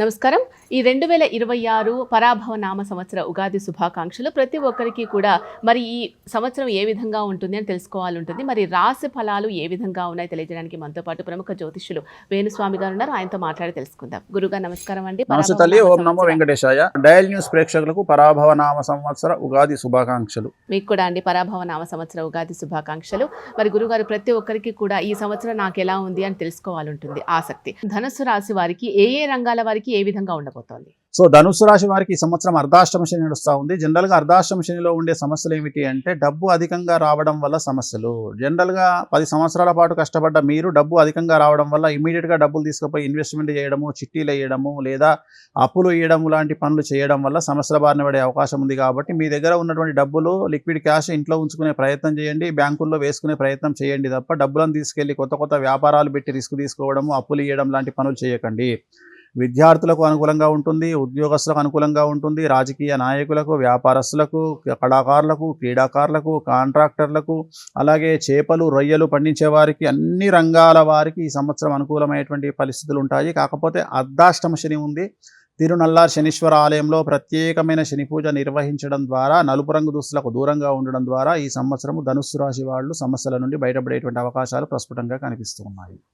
నమస్కారం. ఈ 2026 పరాభవ నామ సంవత్సర ఉగాది శుభాకాంక్షలు. ప్రతి ఒక్కరికి కూడా మరి ఈ సంవత్సరం ఏ విధంగా ఉంటుంది అని తెలుసుకోవాలంటుంది. మరి రాశి ఫలాలు ఏ విధంగా ఉన్నాయి తెలియజేయడానికి మనతో పాటు ప్రముఖ జ్యోతిష్యులు వేణుస్వామి గారు ఉన్నారు. ఆయనతో మాట్లాడి తెలుసుకుందాం. గురుగారు నమస్కారం అండి. నమస్తే తల్లి. ఓం నమో వెంకటేశాయ. డయల్ న్యూస్ ప్రేక్షకులకు పరాభవ నామ సంవత్సర ఉగాది శుభాకాంక్షలు. మీకు కూడా అండి పరాభవ నామ సంవత్సర ఉగాది శుభాకాంక్షలు. మరి గురుగారు ప్రతి ఒక్కరికి కూడా ఈ సంవత్సరం నాకు ఎలా ఉంది అని తెలుసుకోవాలంటుంది ఆసక్తి. ధనుస్సు రాశి వారికి ఏ రంగాల వారికి ఏ విధంగా ఉండబోతోంది? సో ధనుస్సు రాశి వారికి ఈ సంవత్సరం అర్ధాష్టమ శని నడుస్తూ ఉంది. జనరల్గా అర్ధాష్టమ శనిలో ఉండే సమస్యలు ఏమిటి అంటే డబ్బు అధికంగా రావడం వల్ల సమస్యలు. జనరల్గా 10 సంవత్సరాల పాటు కష్టపడ్డ మీరు డబ్బు అధికంగా రావడం వల్ల ఇమీడియట్గా డబ్బులు తీసుకుపోయి ఇన్వెస్ట్మెంట్ చేయడము, చిట్టీలు వేయడము లేదా అప్పులు వేయడం లాంటి పనులు చేయడం వల్ల సమస్యల బారిన పడే అవకాశం ఉంది. కాబట్టి మీ దగ్గర ఉన్నటువంటి డబ్బులు లిక్విడ్ క్యాష్ ఇంట్లో ఉంచుకునే ప్రయత్నం చేయండి, బ్యాంకుల్లో వేసుకునే ప్రయత్నం చేయండి తప్ప డబ్బులను తీసుకెళ్లి కొత్త వ్యాపారాలు పెట్టి రిస్క్ తీసుకోవడము, అప్పులు ఇవ్వడం లాంటి పనులు చేయకండి. విద్యార్థులకు అనుకూలంగా ఉంటుంది, ఉద్యోగస్తులకు అనుకూలంగా ఉంటుంది, రాజకీయ నాయకులకు, వ్యాపారస్తులకు, కళాకారులకు, క్రీడాకారులకు, కాంట్రాక్టర్లకు, అలాగే చేపలు రొయ్యలు పండించే వారికి, అన్ని రంగాల వారికి ఈ సంవత్సరం అనుకూలమైనటువంటి పరిస్థితులు ఉంటాయి. కాకపోతే అర్ధాష్టమ శని ఉంది. తిరునల్లార్ శనీశ్వర ఆలయంలో ప్రత్యేకమైన శని పూజ నిర్వహించడం ద్వారా, నలుపు రంగు దుస్తులకు దూరంగా ఉండడం ద్వారా ఈ సంవత్సరం ధనుస్సు రాశి వాళ్ళు సమస్యల నుండి బయటపడేటువంటి అవకాశాలు ప్రస్ఫుటంగా కనిపిస్తూ ఉన్నాయి.